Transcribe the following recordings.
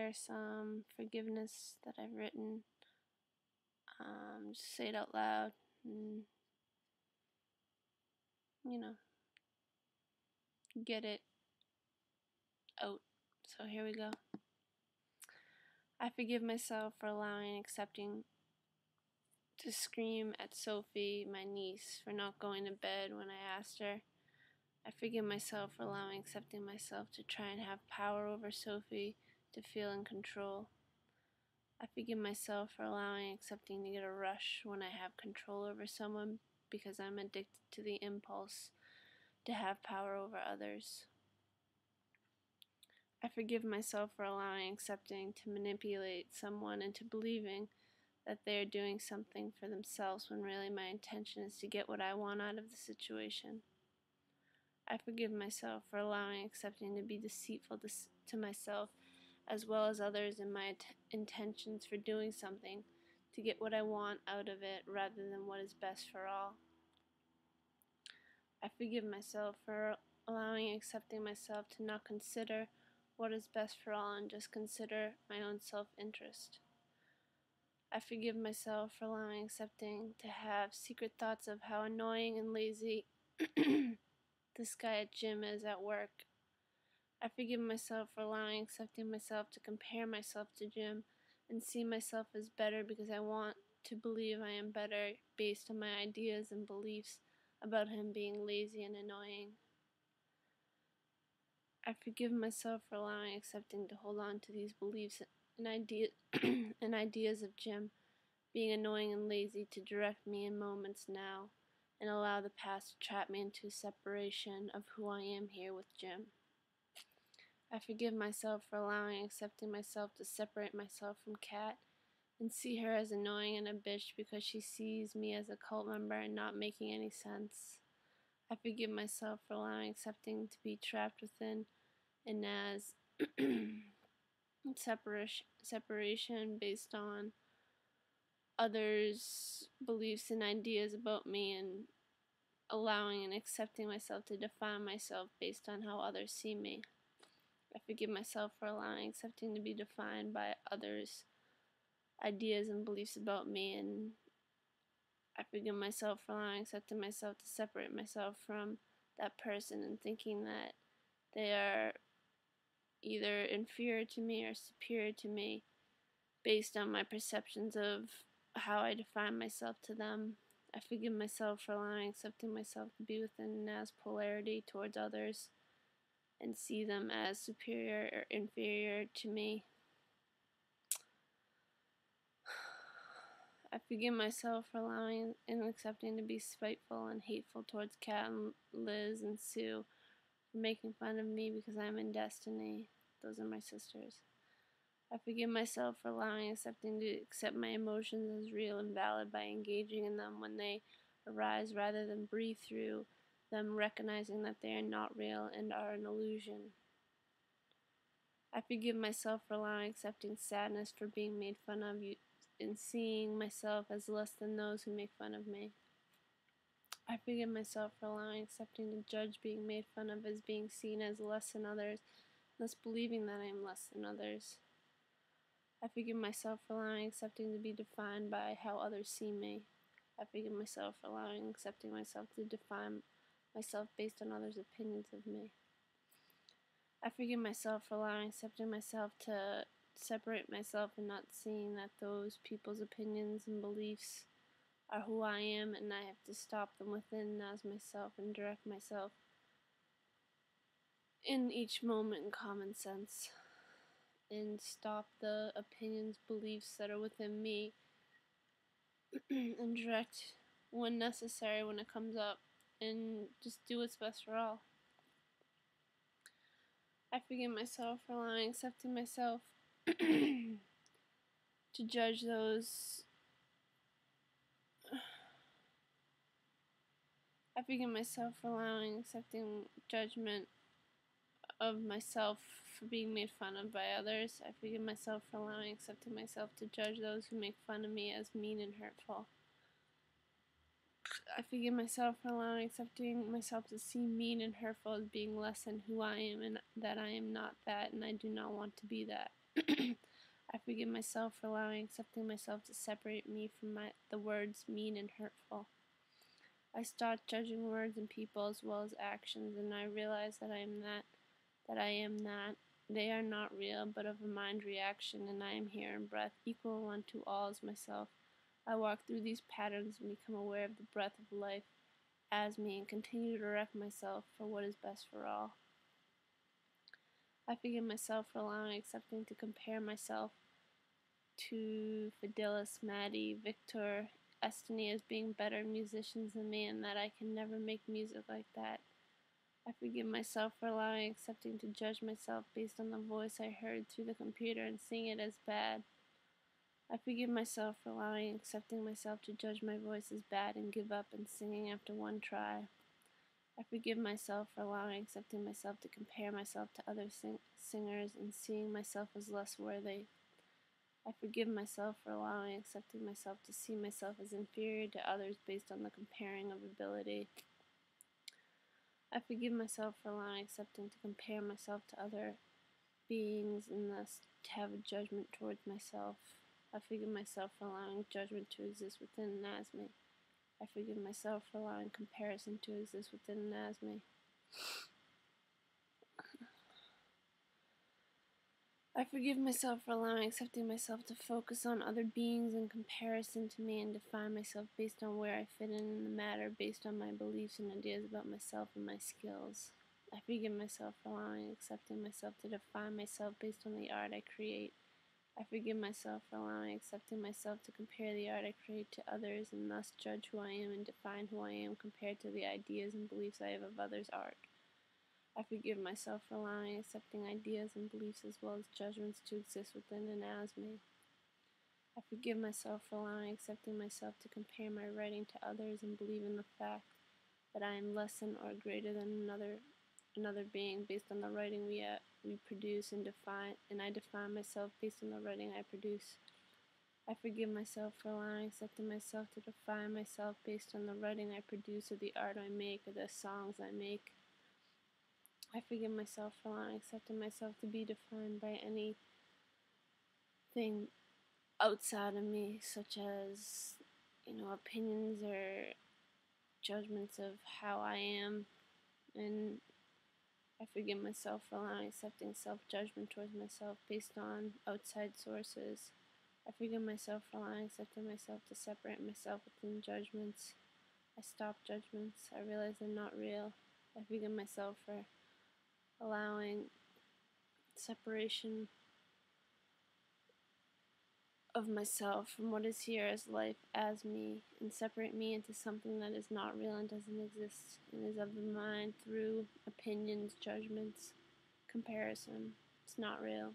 share some forgiveness that I've written. Just say it out loud and, get it out. So here we go. I forgive myself for allowing and accepting to scream at Sophie, my niece, for not going to bed when I asked her. I forgive myself for allowing and accepting myself to try and have power over Sophie, to feel in control. I forgive myself for allowing and accepting to get a rush when I have control over someone because I'm addicted to the impulse to have power over others. I forgive myself for allowing and accepting to manipulate someone into believing that they are doing something for themselves when really my intention is to get what I want out of the situation. I forgive myself for allowing and accepting to be deceitful to myself as well as others in my intentions for doing something to get what I want out of it rather than what is best for all. I forgive myself for allowing and accepting myself to not consider what is best for all and just consider my own self-interest. I forgive myself for allowing and accepting to have secret thoughts of how annoying and lazy this guy at gym is at work. I forgive myself for allowing and accepting myself to compare myself to Jim and see myself as better because I want to believe I am better based on my ideas and beliefs about him being lazy and annoying. I forgive myself for allowing and accepting to hold on to these beliefs and ideas of Jim being annoying and lazy to direct me in moments now and allow the past to trap me into separation of who I am here with Jim. I forgive myself for allowing and accepting myself to separate myself from Kat and see her as annoying and a bitch because she sees me as a cult member and not making any sense. I forgive myself for allowing and accepting to be trapped within and as separation based on others' beliefs and ideas about me and allowing and accepting myself to define myself based on how others see me. I forgive myself for allowing and accepting to be defined by others' ideas and beliefs about me, and I forgive myself for allowing and accepting myself to separate myself from that person and thinking that they are either inferior to me or superior to me based on my perceptions of how I define myself to them. I forgive myself for allowing and accepting myself to be within Na's polarity towards others and see them as superior or inferior to me. I forgive myself for allowing and accepting to be spiteful and hateful towards Kat and Liz and Sue for making fun of me because I'm in Desteni. Those are my sisters. I forgive myself for allowing and accepting to accept my emotions as real and valid by engaging in them when they arise rather than breathe through them, recognizing that they are not real and are an illusion. I forgive myself for allowing and accepting sadness for being made fun of and seeing myself as less than those who make fun of me. I forgive myself for allowing and accepting to judge being made fun of as being seen as less than others, thus believing that I am less than others. I forgive myself for allowing and accepting to be defined by how others see me. I forgive myself for allowing and accepting myself to define myself based on others' opinions of me. I forgive myself for allowing and accepting myself to separate myself and not seeing that those people's opinions and beliefs are who I am and I have to stop them within as myself and direct myself in each moment in common sense and stop the opinions, beliefs that are within me and direct when necessary when it comes up and just do what's best for all. I forgive myself for allowing and accepting myself to judge those. I forgive myself for allowing and accepting judgment of myself for being made fun of by others. I forgive myself for allowing and accepting myself to judge those who make fun of me as mean and hurtful. I forgive myself for allowing and accepting myself to see mean and hurtful as being less than who I am and that I am not that and I do not want to be that. I forgive myself for allowing accepting myself to separate me from the words mean and hurtful. I stopped judging words and people as well as actions, and I realize that I am that. They are not real, but of a mind reaction, and I am here in breath, equal one to all as myself. I walk through these patterns and become aware of the breath of life as me and continue to direct myself for what is best for all. I forgive myself for allowing accepting to compare myself to Fidelis, Maddie, Victor, Desteni as being better musicians than me, and that I can never make music like that. I forgive myself for allowing accepting to judge myself based on the voice I heard through the computer and seeing it as bad. I forgive myself for allowing accepting myself to judge my voice as bad and give up and singing after one try. I forgive myself for allowing accepting myself to compare myself to other singers and seeing myself as less worthy. I forgive myself for allowing accepting myself to see myself as inferior to others based on the comparing of ability. I forgive myself for allowing accepting to compare myself to other beings and thus to have a judgment towards myself. I forgive myself for allowing judgment to exist within and as me. I forgive myself for allowing comparison to exist within and as me. I forgive myself for allowing accepting myself to focus on other beings in comparison to me and define myself based on where I fit in the matter, based on my beliefs and ideas about myself and my skills. I forgive myself for allowing accepting myself to define myself based on the art I create. I forgive myself for allowing accepting myself to compare the art I create to others and thus judge who I am and define who I am compared to the ideas and beliefs I have of others' art. I forgive myself for allowing accepting ideas and beliefs as well as judgments to exist within and as me. I forgive myself for allowing accepting myself to compare my writing to others and believe in the fact that I am less than or greater than another being based on the writing we produce and I define myself based on the writing I produce. I forgive myself for allowing accepting myself to define myself based on the writing I produce or the art I make or the songs I make. I forgive myself for allowing accepting myself to be defined by anything outside of me, such as, opinions or judgments of how I am. And I forgive myself for allowing accepting self-judgment towards myself based on outside sources. I forgive myself for allowing accepting myself to separate myself within judgments. I stop judgments. I realize they're not real. I forgive myself for allowing separation of myself from what is here as life as me and separate me into something that is not real and doesn't exist and is of the mind through opinions, judgments, comparison. It's not real.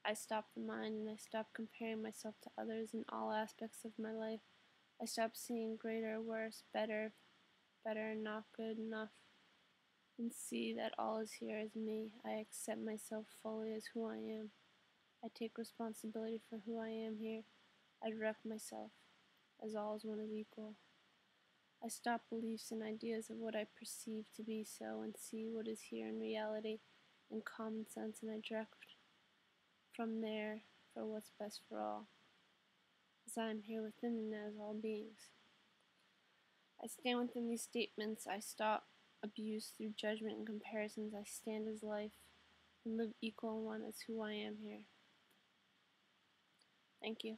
I stop the mind and I stop comparing myself to others in all aspects of my life. I stop seeing greater, worse, better, not good enough, and see that all is here as me. I accept myself fully as who I am. I take responsibility for who I am here. I direct myself as all is one is equal. I stop beliefs and ideas of what I perceive to be so and see what is here in reality in common sense, and I direct from there for what's best for all, as I am here within and as all beings. I stand within these statements. I stop abuse through judgment and comparisons. I stand as life and live equal and one as who I am here. Thank you.